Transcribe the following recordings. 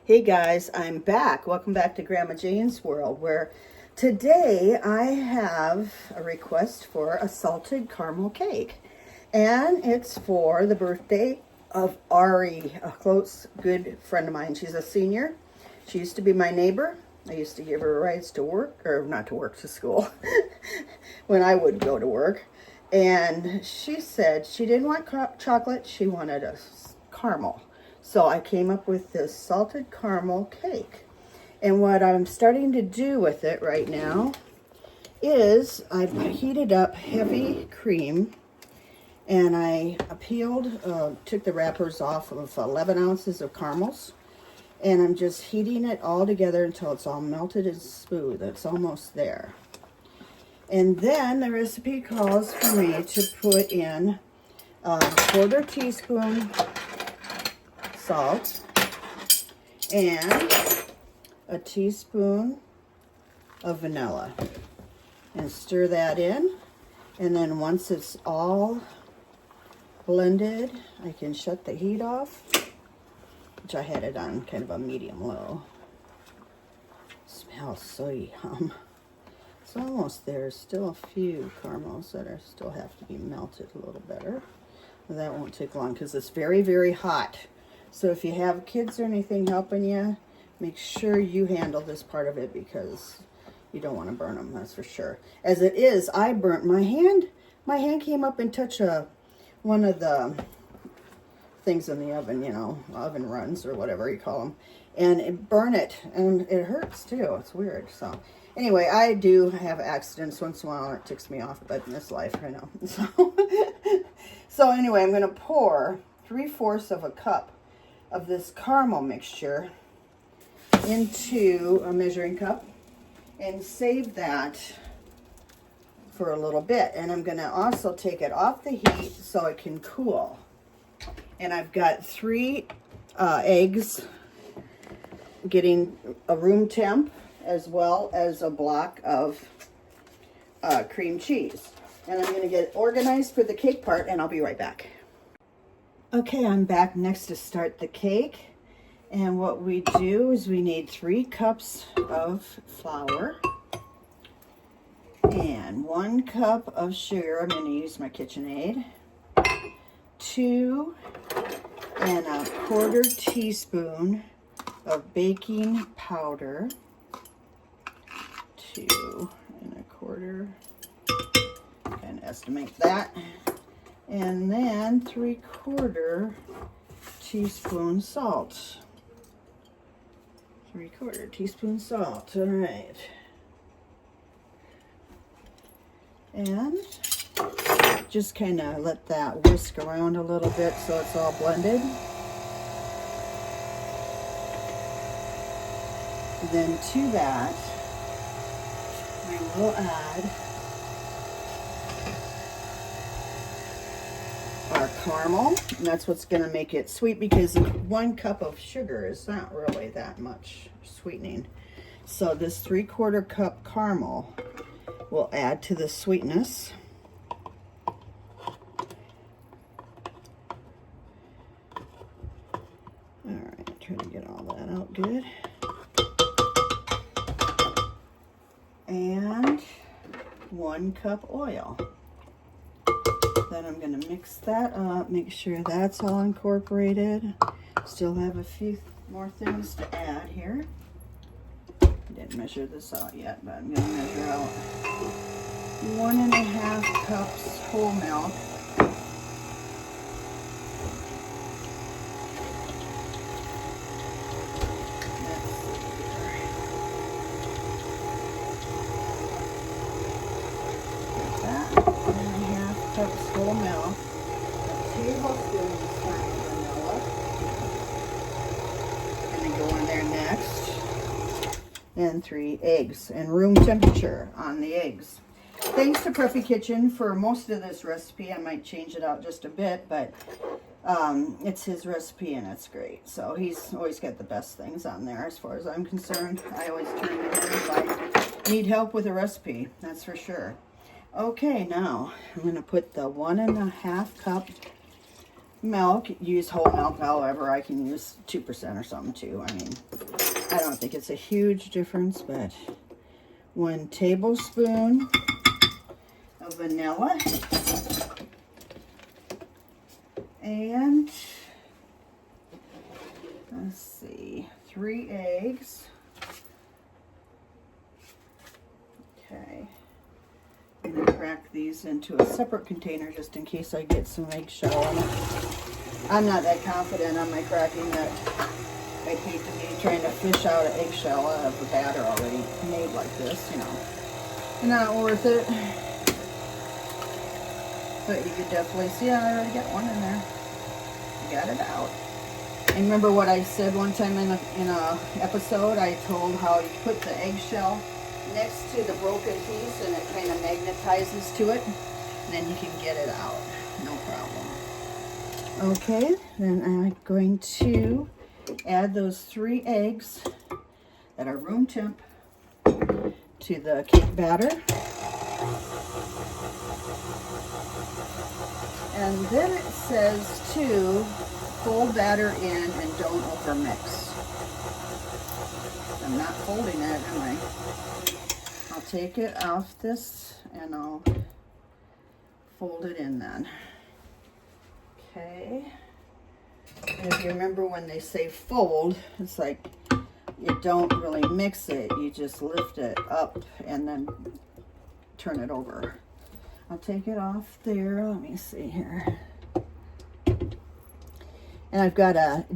Hey guys, I'm back. Welcome back to Grandma Jane's World, where today I have a request for a salted caramel cake. And it's for the birthday of Ari, a close, good friend of mine. She's a senior. She used to be my neighbor. I used to give her rides to work, or not to work, to school, when I would go to work. And she said she didn't want chocolate, she wanted a caramel. So I came up with this salted caramel cake. And what I'm starting to do with it right now is I heated up heavy cream and I took the wrappers off of 11 ounces of caramels. And I'm just heating it all together until it's all melted and smooth. It's almost there. And then the recipe calls for me to put in a 1/4 teaspoon salt and a teaspoon of vanilla. And stir that in. And then once it's all blended, I can shut the heat off, which I had it on kind of a medium-low. Smells so yum. It's almost there. Still a few caramels that still have to be melted a little better. Well, that won't take long because it's very, very hot. So if you have kids or anything helping you, make sure you handle this part of it because you don't want to burn them, that's for sure. As it is, I burnt my hand. My hand came up and touched one of the things in the oven, you know, oven runs or whatever you call them. And it burned it, and it hurts too. It's weird. So anyway, I do have accidents once in a while, and it ticks me off, but in this life, I know. So anyway, I'm going to pour 3/4 of a cup of this caramel mixture into a measuring cup and save that for a little bit. And I'm going to also take it off the heat so it can cool. And I've got 3 eggs, getting a room temp, as well as a block of cream cheese. And I'm going to get organized for the cake part, and I'll be right back. Okay, I'm back next to start the cake. And what we do is we need 3 cups of flour and 1 cup of sugar. I'm going to use my KitchenAid. 2 and a 1/4 teaspoon of baking powder. 2 and a 1/4. Kind of estimate that. And then 3/4 teaspoon salt. 3/4 teaspoon salt. All right. And just kind of let that whisk around a little bit so it's all blended. Then to that, we will add our caramel, and that's what's going to make it sweet, because 1 cup of sugar is not really that much sweetening. So this 3/4 cup caramel will add to the sweetness. All right, try to get all that out good. And 1 cup oil. Then I'm going to mix that up, make sure that's all incorporated. Still have a few more things to add here. I didn't measure this out yet, but I'm going to measure out 1.5 cups whole milk. Cups whole milk, a tablespoon of fine vanilla, and then go in there next, and 3 eggs, and room temperature on the eggs. Thanks to Preppy Kitchen for most of this recipe. I might change it out just a bit, but it's his recipe and it's great. So he's always got the best things on there as far as I'm concerned. I always turn to him if I need help with a recipe, that's for sure. Okay, now I'm going to put the 1.5 cup milk, use whole milk. However, I can use 2% or something too. I mean, I don't think it's a huge difference, but 1 tablespoon of vanilla, and let's see, 3 eggs. Okay, I'm going to crack these into a separate container just in case I get some eggshell in it. I'm not that confident on my cracking that I'd hate to be trying to fish out an eggshell out of the batter already made like this, you know. Not worth it. But you could definitely see I already got one in there. Got it out. And remember what I said one time in a episode? I told how you put the eggshell next to the broken piece and it kind of magnetizes to it. And then you can get it out. No problem. Okay, then I'm going to add those 3 eggs that are room temp to the cake batter. And then it says to fold batter in and don't over mix. I'm not folding it, am I? I'll take it off this and I'll fold it in then. Okay. And if you remember when they say fold, it's like you don't really mix it. You just lift it up and then turn it over. I'll take it off there. Let me see here. And I've got a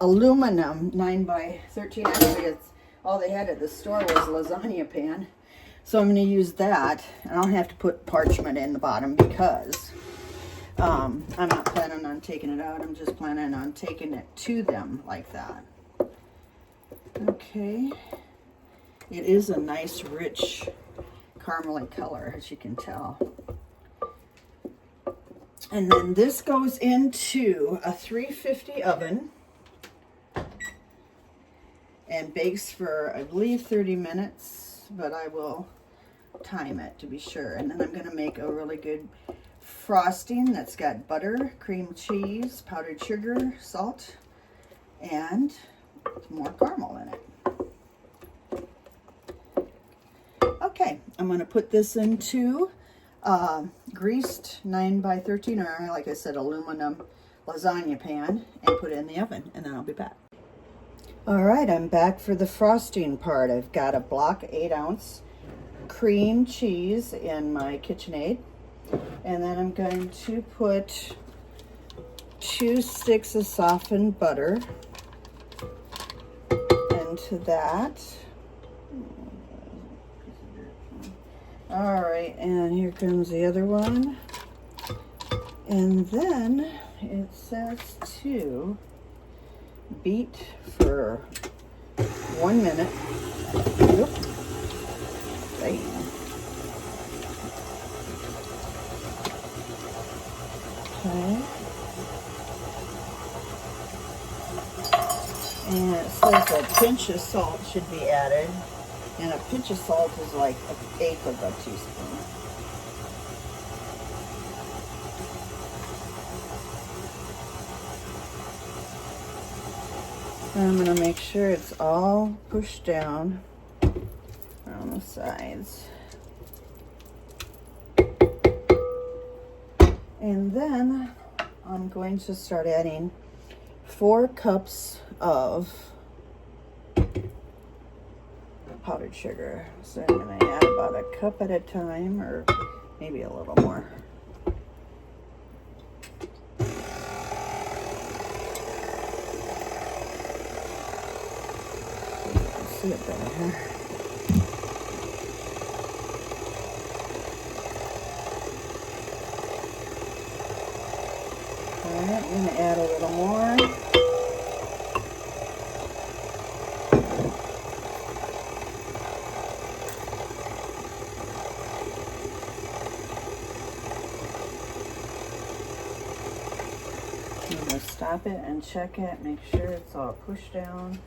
aluminum 9x13. Actually, it's all they had at the store was a lasagna pan. So I'm going to use that. And I don't have to put parchment in the bottom because I'm not planning on taking it out. I'm just planning on taking it to them like that. Okay. It is a nice, rich, caramely color, as you can tell. And then this goes into a 350 oven and bakes for, I believe, 30 minutes, but I will time it to be sure. And then I'm going to make a really good frosting that's got butter, cream cheese, powdered sugar, salt, and more caramel in it. Okay, I'm going to put this into greased 9x13, or like I said, aluminum lasagna pan, and put it in the oven, and then I'll be back. All right, I'm back for the frosting part. I've got a block 8-ounce cream cheese in my KitchenAid, and then I'm going to put 2 sticks of softened butter into that. All right, and here comes the other one. And then it says to beat for 1 minute. Oop. Right. Okay. And it says a pinch of salt should be added. And a pinch of salt is like 1/8 of a teaspoon. And I'm going to make sure it's all pushed down on the sides. And then I'm going to start adding 4 cups of powdered sugar. So I'm going to add about a cup at a time, or maybe a little more. See it better here. Alright, I'm going to add a little more. I'm going to stop it and check it, make sure it's all pushed down.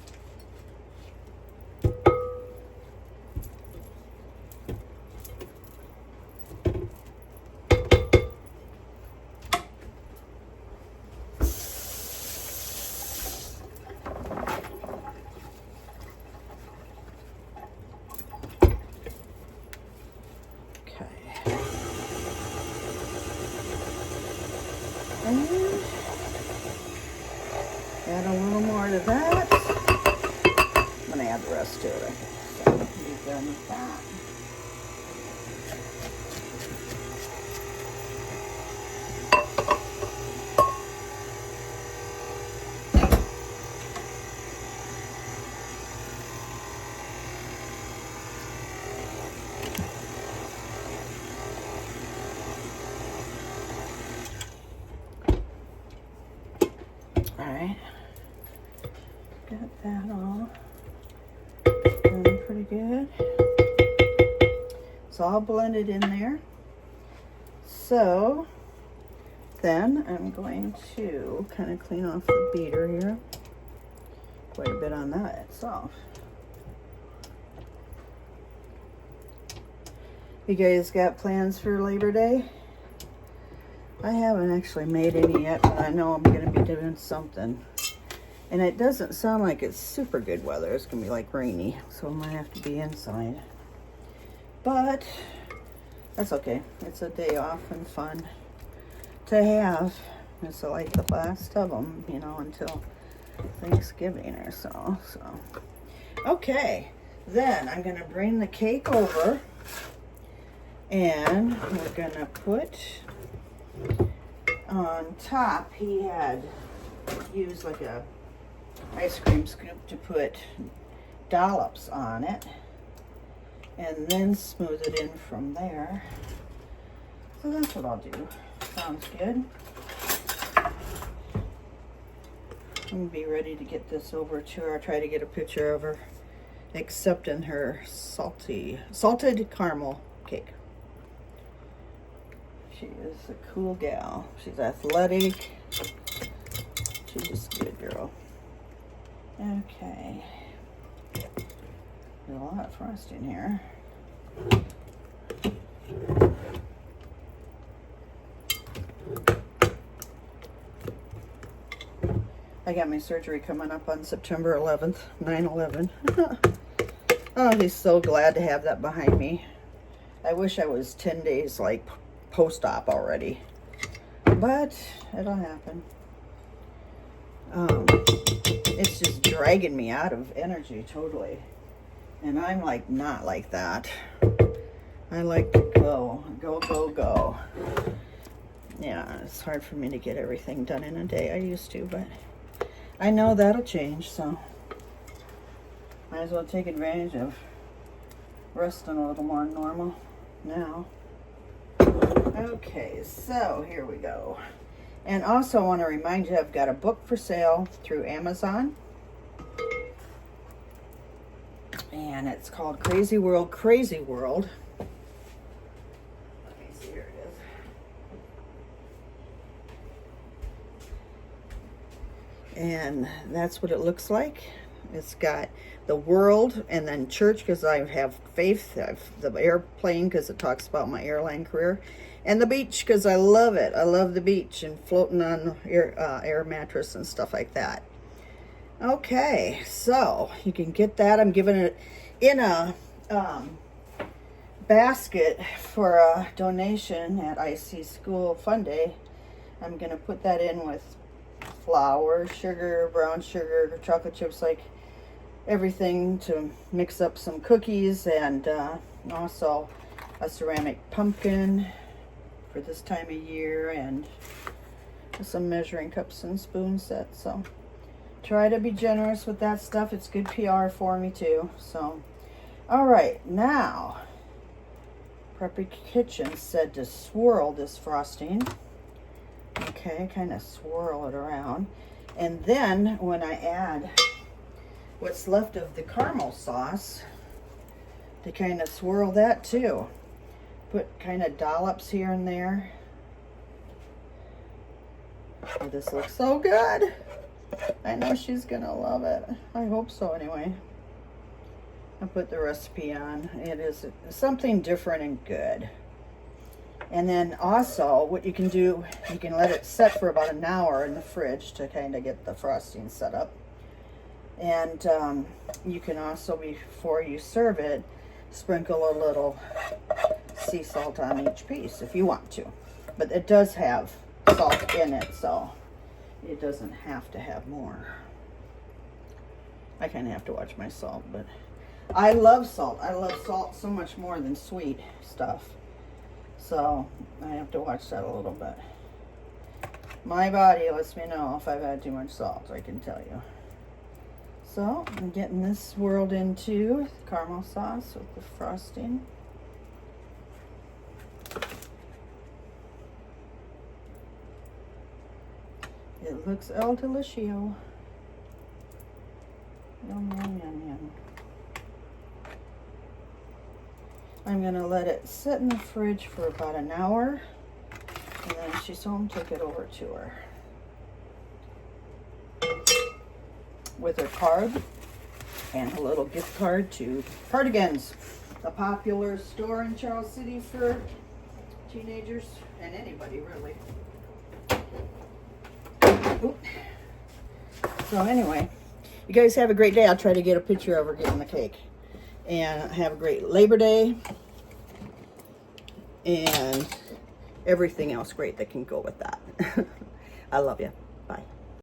Add a little more to that. I'm gonna add the rest to it, I think. So be done with that. Alright, got that all done pretty good. It's all blended in there. So then I'm going to kind of clean off the beater here. Quite a bit on that itself. You guys got plans for Labor Day? I haven't actually made any yet, but I know I'm going to be doing something. And it doesn't sound like it's super good weather. It's going to be like rainy, so I might have to be inside. But that's okay. It's a day off and fun to have. It's like the last of them, you know, until Thanksgiving or so. Okay, then I'm going to bring the cake over, and we're going to put on top, he had used like a ice cream scoop to put dollops on it and then smooth it in from there. So that's what I'll do. Sounds good. I'm gonna be ready to get this over to her. I'll try to get a picture of her accepting her salted caramel cake. She is a cool gal. She's athletic. She's just a good girl. Okay. There's a lot of frosting here. I got my surgery coming up on September 11th, 9/11. Oh, he's so glad to have that behind me. I wish I was 10 days like post-op already, but it'll happen. It's just dragging me out of energy totally, and I'm like not like that. I like to go. Yeah, it's hard for me to get everything done in a day. I used to, but I know that'll change, so might as well take advantage of resting a little more normal now. Okay, so here we go. And also I want to remind you, I've got a book for sale through Amazon. And it's called Crazy World, Crazy World. Let me see, here it is. And that's what it looks like. It's got the world and then church because I have faith. I have the airplane because it talks about my airline career. And the beach because I love it. I love the beach and floating on air mattress and stuff like that. Okay, so you can get that. I'm giving it in a basket for a donation at IC School Fun Day. I'm going to put that in with flour, sugar, brown sugar, chocolate chips, like everything to mix up some cookies, and also a ceramic pumpkin for this time of year, and some measuring cups and spoon sets. So try to be generous with that stuff. It's good PR for me too. So all right, now Preppy Kitchen said to swirl this frosting. Okay, kind of swirl it around, and then when I add what's left of the caramel sauce, to kind of swirl that too. Put kind of dollops here and there. Oh, this looks so good. I know she's gonna love it. I hope so anyway. I'll put the recipe on. It is something different and good. And then also what you can do, you can let it set for about an hour in the fridge to kind of get the frosting set up. And you can also, before you serve it, sprinkle a little sea salt on each piece if you want to. But it does have salt in it, so it doesn't have to have more. I kind of have to watch my salt, but I love salt. I love salt so much more than sweet stuff. So I have to watch that a little bit. My body lets me know if I've had too much salt, I can tell you. So I'm getting this swirled into caramel sauce with the frosting. It looks el delicioso. Yum, yum, yum, yum. I'm gonna let it sit in the fridge for about an hour, and then if she's home, take it over to her with her card and a little gift card to Cardigans, the popular store in Charles City for teenagers and anybody really. Oop. So anyway, you guys have a great day. I'll try to get a picture of her getting the cake. And have a great Labor Day and everything else great that can go with that. I love you.